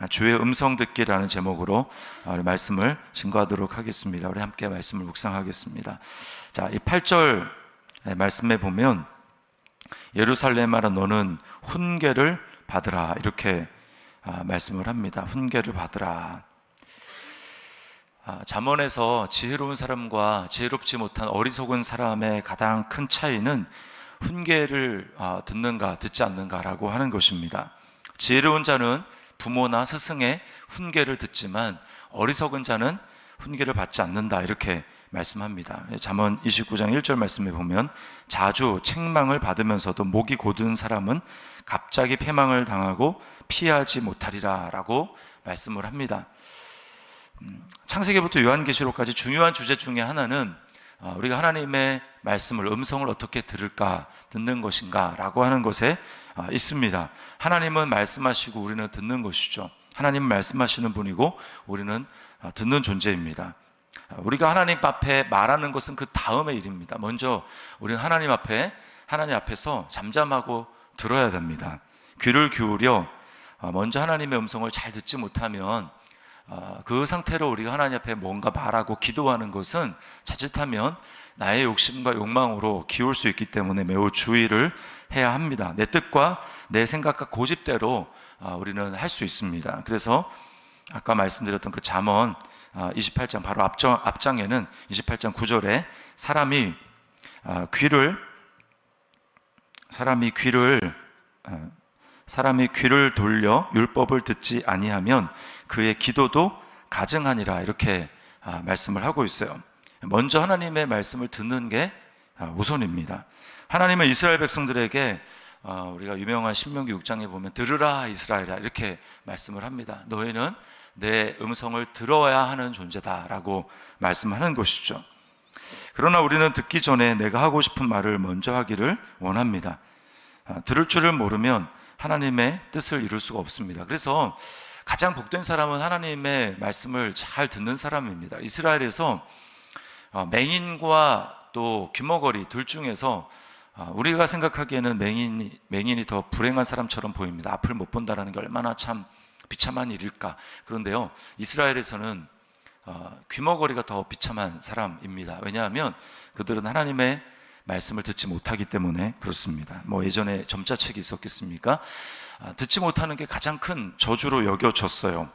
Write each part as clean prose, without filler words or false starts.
주의 음성 듣기라는 제목으로 우리 말씀을 증거하도록 하겠습니다. 우리 함께 말씀을 묵상하겠습니다. 자, 이 8절 말씀에 보면 예루살렘아 너는 훈계를 받으라 이렇게 말씀을 합니다. 훈계를 받으라. 잠언에서 지혜로운 사람과 지혜롭지 못한 어리석은 사람의 가장 큰 차이는 훈계를 듣는가 듣지 않는가라고 하는 것입니다. 지혜로운 자는 부모나 스승의 훈계를 듣지만 어리석은 자는 훈계를 받지 않는다 이렇게 말씀합니다. 잠언 29장 1절 말씀에 보면 자주 책망을 받으면서도 목이 고든 사람은 갑자기 패망을 당하고 피하지 못하리라 라고 말씀을 합니다. 창세기부터 요한계시록까지 중요한 주제 중에 하나는 우리가 하나님의 말씀을 음성을 어떻게 들을까 듣는 것인가 라고 하는 것에 있습니다. 하나님은 말씀하시고 우리는 듣는 것이죠. 하나님은 말씀하시는 분이고 우리는 듣는 존재입니다. 우리가 하나님 앞에 말하는 것은 그 다음의 일입니다. 먼저 우리는 하나님 앞에서 잠잠하고 들어야 됩니다. 귀를 기울여 먼저 하나님의 음성을 잘 듣지 못하면 그 상태로 우리가 하나님 앞에 뭔가 말하고 기도하는 것은 자칫하면 나의 욕심과 욕망으로 기울 수 있기 때문에 매우 주의를 해야 합니다. 내 뜻과 내 생각과 고집대로 우리는 할 수 있습니다. 그래서 아까 말씀드렸던 그 잠언 28장 바로 앞장에는 28장 9절에 사람이 귀를 돌려 율법을 듣지 아니하면 그의 기도도 가증하니라 이렇게 말씀을 하고 있어요. 먼저 하나님의 말씀을 듣는 게 우선입니다. 하나님은 이스라엘 백성들에게 우리가 유명한 신명기 6장에 보면 들으라 이스라엘아 이렇게 말씀을 합니다. 너희는 내 음성을 들어야 하는 존재다라고 말씀하는 것이죠. 그러나 우리는 듣기 전에 내가 하고 싶은 말을 먼저 하기를 원합니다. 들을 줄을 모르면 하나님의 뜻을 이룰 수가 없습니다. 그래서 가장 복된 사람은 하나님의 말씀을 잘 듣는 사람입니다. 이스라엘에서 맹인과 또 귀머거리 둘 중에서 우리가 생각하기에는 맹인이 더 불행한 사람처럼 보입니다. 앞을 못 본다는 게 얼마나 참 비참한 일일까. 그런데요, 이스라엘에서는 귀머거리가 더 비참한 사람입니다. 왜냐하면 그들은 하나님의 말씀을 듣지 못하기 때문에 그렇습니다. 예전에 점자책이 있었겠습니까? 듣지 못하는 게 가장 큰 저주로 여겨졌어요.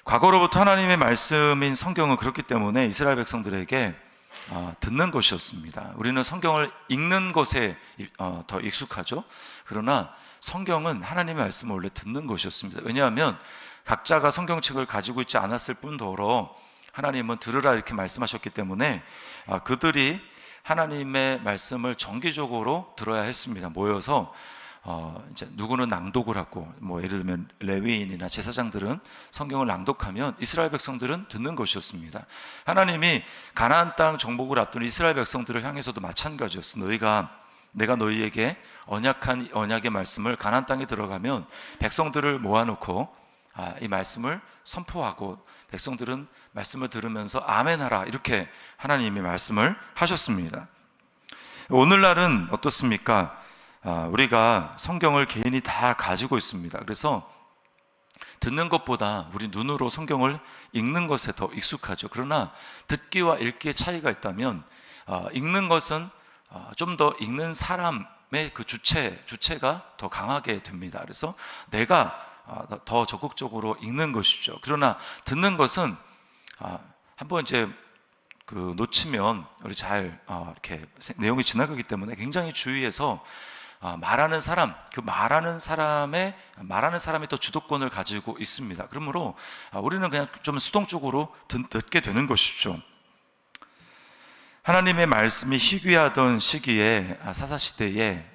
과거로부터 하나님의 말씀인 성경은 그렇기 때문에 이스라엘 백성들에게 듣는 것이었습니다. 우리는 성경을 읽는 것에 더 익숙하죠. 그러나 성경은 하나님의 말씀을 원래 듣는 것이었습니다. 왜냐하면 각자가 성경책을 가지고 있지 않았을 뿐더러 하나님은 들으라 이렇게 말씀하셨기 때문에 그들이 하나님의 말씀을 정기적으로 들어야 했습니다. 모여서 이제 누구는 낭독을 하고 예를 들면 레위인이나 제사장들은 성경을 낭독하면 이스라엘 백성들은 듣는 것이었습니다. 하나님이 가나안 땅 정복을 앞둔 이스라엘 백성들을 향해서도 마찬가지였어. 내가 너희에게 언약한 언약의 말씀을 가나안 땅에 들어가면 백성들을 모아놓고 이 말씀을 선포하고 백성들은 말씀을 들으면서 아멘하라 이렇게 하나님이 말씀을 하셨습니다. 오늘날은 어떻습니까? 우리가 성경을 개인이 다 가지고 있습니다. 그래서 듣는 것보다 우리 눈으로 성경을 읽는 것에 더 익숙하죠. 그러나 듣기와 읽기의 차이가 있다면 읽는 것은 좀 더 읽는 사람의 그 주체가 더 강하게 됩니다. 그래서 내가 더 적극적으로 읽는 것이죠. 그러나 듣는 것은 한번 이제 놓치면 우리 잘 이렇게 내용이 지나가기 때문에 굉장히 주의해서 말하는 사람이 또 주도권을 가지고 있습니다. 그러므로 우리는 그냥 좀 수동적으로 듣게 되는 것이죠. 하나님의 말씀이 희귀하던 시기에 사사시대에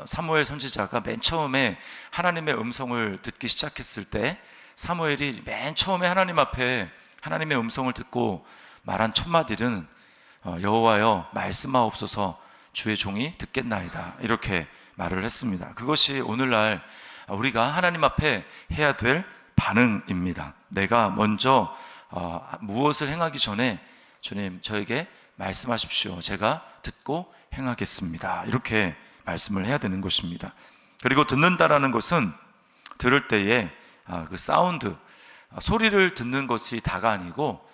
사무엘 선지자가 맨 처음에 하나님의 음성을 듣기 시작했을 때 사무엘이 맨 처음에 하나님 앞에 하나님의 음성을 듣고 말한 첫 마디는 여호와여 말씀하옵소서 주의 종이 듣겠나이다 이렇게 말을 했습니다. 그것이 오늘날 우리가 하나님 앞에 해야 될 반응입니다. 내가 먼저 무엇을 행하기 전에 주님 저에게 말씀하십시오. 제가 듣고 행하겠습니다. 이렇게 말씀을 해야 되는 것입니다. 그리고 듣는다라는 것은 들을 때에 그 사운드, 소리를 듣는 것이 다가 아니고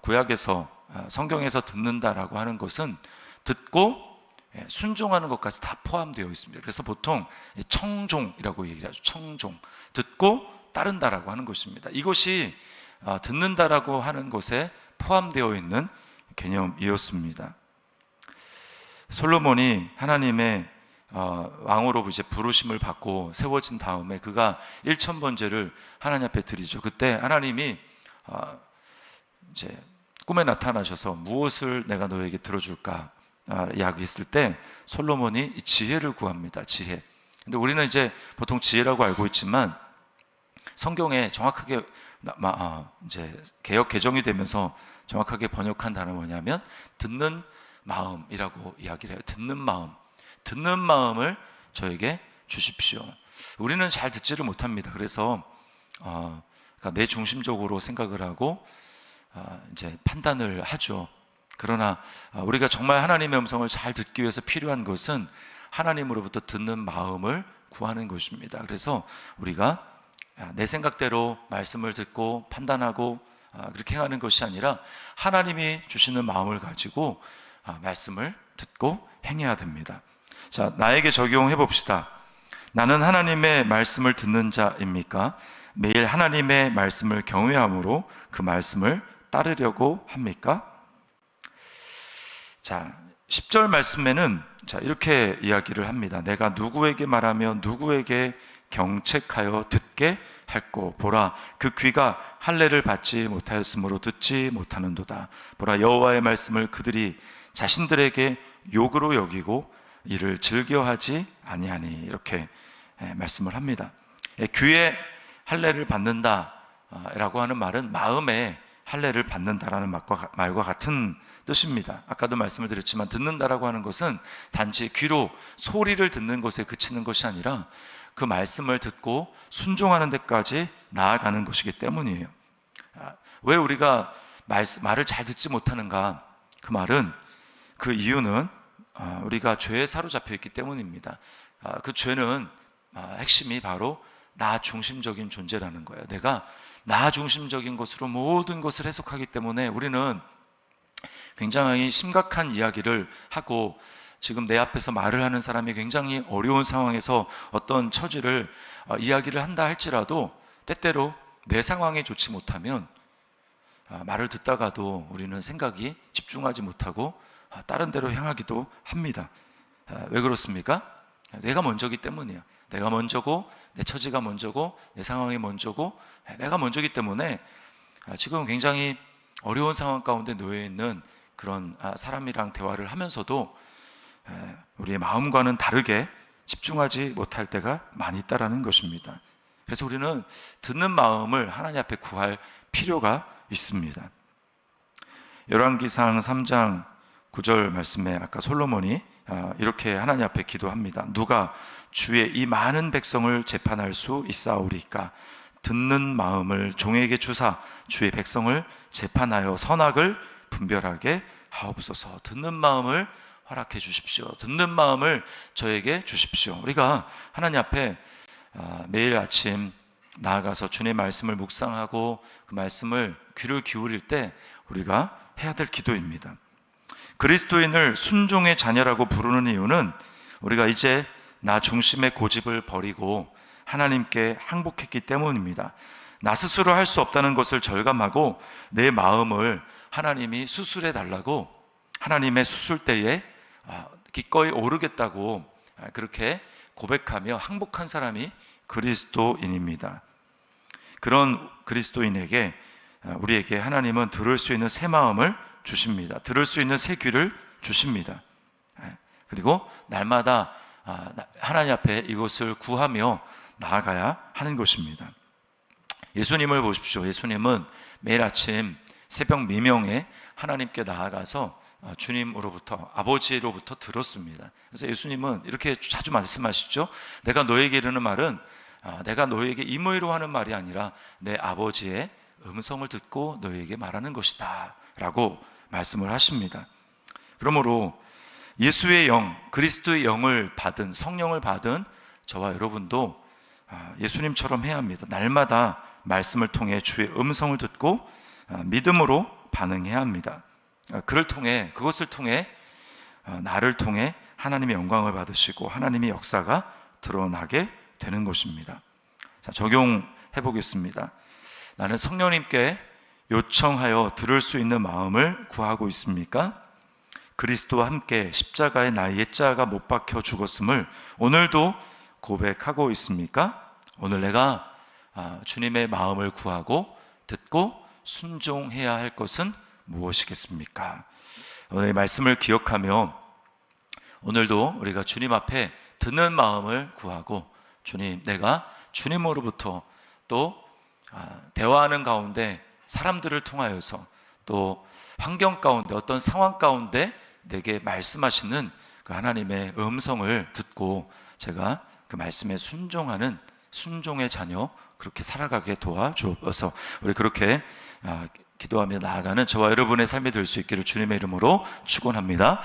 구약에서 성경에서 듣는다라고 하는 것은 듣고 순종하는 것까지 다 포함되어 있습니다. 그래서 보통 청종이라고 얘기를 하죠. 청종, 듣고 따른다라고 하는 것입니다. 이것이 듣는다라고 하는 것에 포함되어 있는 개념이었습니다. 솔로몬이 하나님의 왕으로 이제 부르심을 받고 세워진 다음에 그가 1000번제를 하나님 앞에 드리죠. 그때 하나님이 이제 꿈에 나타나셔서 무엇을 내가 너에게 들어줄까 이야기했을 때 솔로몬이 지혜를 구합니다. 지혜. 근데 우리는 이제 보통 지혜라고 알고 있지만 성경에 정확하게 이제 개역 개정이 되면서 정확하게 번역한 단어는 뭐냐면 듣는 마음이라고 이야기를 해요. 듣는 마음. 듣는 마음을 저에게 주십시오. 우리는 잘 듣지를 못합니다. 그래서 그러니까 내 중심적으로 생각을 하고 이제 판단을 하죠. 그러나 우리가 정말 하나님의 음성을 잘 듣기 위해서 필요한 것은 하나님으로부터 듣는 마음을 구하는 것입니다. 그래서 우리가 내 생각대로 말씀을 듣고 판단하고 그렇게 하는 것이 아니라 하나님이 주시는 마음을 가지고 말씀을 듣고 행해야 됩니다. 자, 나에게 적용해 봅시다. 나는 하나님의 말씀을 듣는 자입니까? 매일 하나님의 말씀을 경외함으로 그 말씀을 따르려고 합니까? 자, 10절 말씀에는 이렇게 이야기를 합니다. 내가 누구에게 말하며 누구에게 경책하여 듣게 할꼬 보라 그 귀가 할례를 받지 못하였으므로 듣지 못하는도다. 보라 여호와의 말씀을 그들이 자신들에게 욕으로 여기고 이를 즐겨하지 아니하니 이렇게 말씀을 합니다. 귀에 할례를 받는다라고 하는 말은 마음에 할례를 받는다라는 말과 같은 뜻입니다. 아까도 말씀을 드렸지만 듣는다라고 하는 것은 단지 귀로 소리를 듣는 것에 그치는 것이 아니라 그 말씀을 듣고 순종하는 데까지 나아가는 것이기 때문이에요. 왜 우리가 말을 잘 듣지 못하는가? 그 이유는 우리가 죄에 사로잡혀 있기 때문입니다. 그 죄는 핵심이 바로 나 중심적인 존재라는 거예요. 내가 나 중심적인 것으로 모든 것을 해석하기 때문에 우리는 굉장히 심각한 이야기를 하고 지금 내 앞에서 말을 하는 사람이 굉장히 어려운 상황에서 어떤 처지를 이야기를 한다 할지라도 때때로 내 상황에 좋지 못하면 말을 듣다가도 우리는 생각이 집중하지 못하고 다른 데로 향하기도 합니다. 왜 그렇습니까? 내가 먼저기 때문이에요. 내가 먼저고 내 처지가 먼저고 내 상황이 먼저고 내가 먼저기 때문에 지금 굉장히 어려운 상황 가운데 놓여 있는 그런 사람이랑 대화를 하면서도 우리의 마음과는 다르게 집중하지 못할 때가 많이 있다라는 것입니다. 그래서 우리는 듣는 마음을 하나님 앞에 구할 필요가 있습니다. 열왕기상 3장 9절 말씀에 아까 솔로몬이 이렇게 하나님 앞에 기도합니다. 누가 주의 이 많은 백성을 재판할 수 있사오리까? 듣는 마음을 종에게 주사 주의 백성을 재판하여 선악을 분별하게 하옵소서. 듣는 마음을 허락해 주십시오. 듣는 마음을 저에게 주십시오. 우리가 하나님 앞에 매일 아침 나아가서 주님의 말씀을 묵상하고 그 말씀을 귀를 기울일 때 우리가 해야 될 기도입니다. 그리스도인을 순종의 자녀라고 부르는 이유는 우리가 이제 나 중심의 고집을 버리고 하나님께 항복했기 때문입니다. 나 스스로 할 수 없다는 것을 절감하고 내 마음을 하나님이 수술해 달라고 하나님의 수술대에 기꺼이 오르겠다고 그렇게 고백하며 항복한 사람이 그리스도인입니다. 그런 그리스도인에게 우리에게 하나님은 들을 수 있는 새 마음을 주십니다. 들을 수 있는 새 귀를 주십니다. 그리고 날마다 하나님 앞에 이것을 구하며 나아가야 하는 것입니다. 예수님을 보십시오. 예수님은 매일 아침 새벽 미명에 하나님께 나아가서 주님으로부터 아버지로부터 들었습니다. 그래서 예수님은 이렇게 자주 말씀하시죠. 내가 너에게 이르는 말은 내가 너에게 임의로 하는 말이 아니라 내 아버지의 음성을 듣고 너에게 말하는 것이다 라고 말씀을 하십니다. 그러므로 예수의 영, 그리스도의 영을 받은 성령을 받은 저와 여러분도 예수님처럼 해야 합니다. 날마다 말씀을 통해 주의 음성을 듣고 믿음으로 반응해야 합니다. 그것을 통해 나를 통해 하나님의 영광을 받으시고 하나님의 역사가 드러나게 되는 것입니다. 자, 적용해 보겠습니다. 나는 성령님께 요청하여 들을 수 있는 마음을 구하고 있습니까? 그리스도와 함께 십자가에 나의 옛자가 못 박혀 죽었음을 오늘도 고백하고 있습니까? 오늘 내가 주님의 마음을 구하고 듣고 순종해야 할 것은 무엇이겠습니까? 오늘 이 말씀을 기억하며 오늘도 우리가 주님 앞에 듣는 마음을 구하고, 주님, 내가 주님으로부터 또 대화하는 가운데 사람들을 통하여서 또 환경 가운데 어떤 상황 가운데 내게 말씀하시는 그 하나님의 음성을 듣고 제가 그 말씀에 순종하는 순종의 자녀 그렇게 살아가게 도와주옵소서. 우리 그렇게 기도하며 나아가는 저와 여러분의 삶이 될 수 있기를 주님의 이름으로 축원합니다.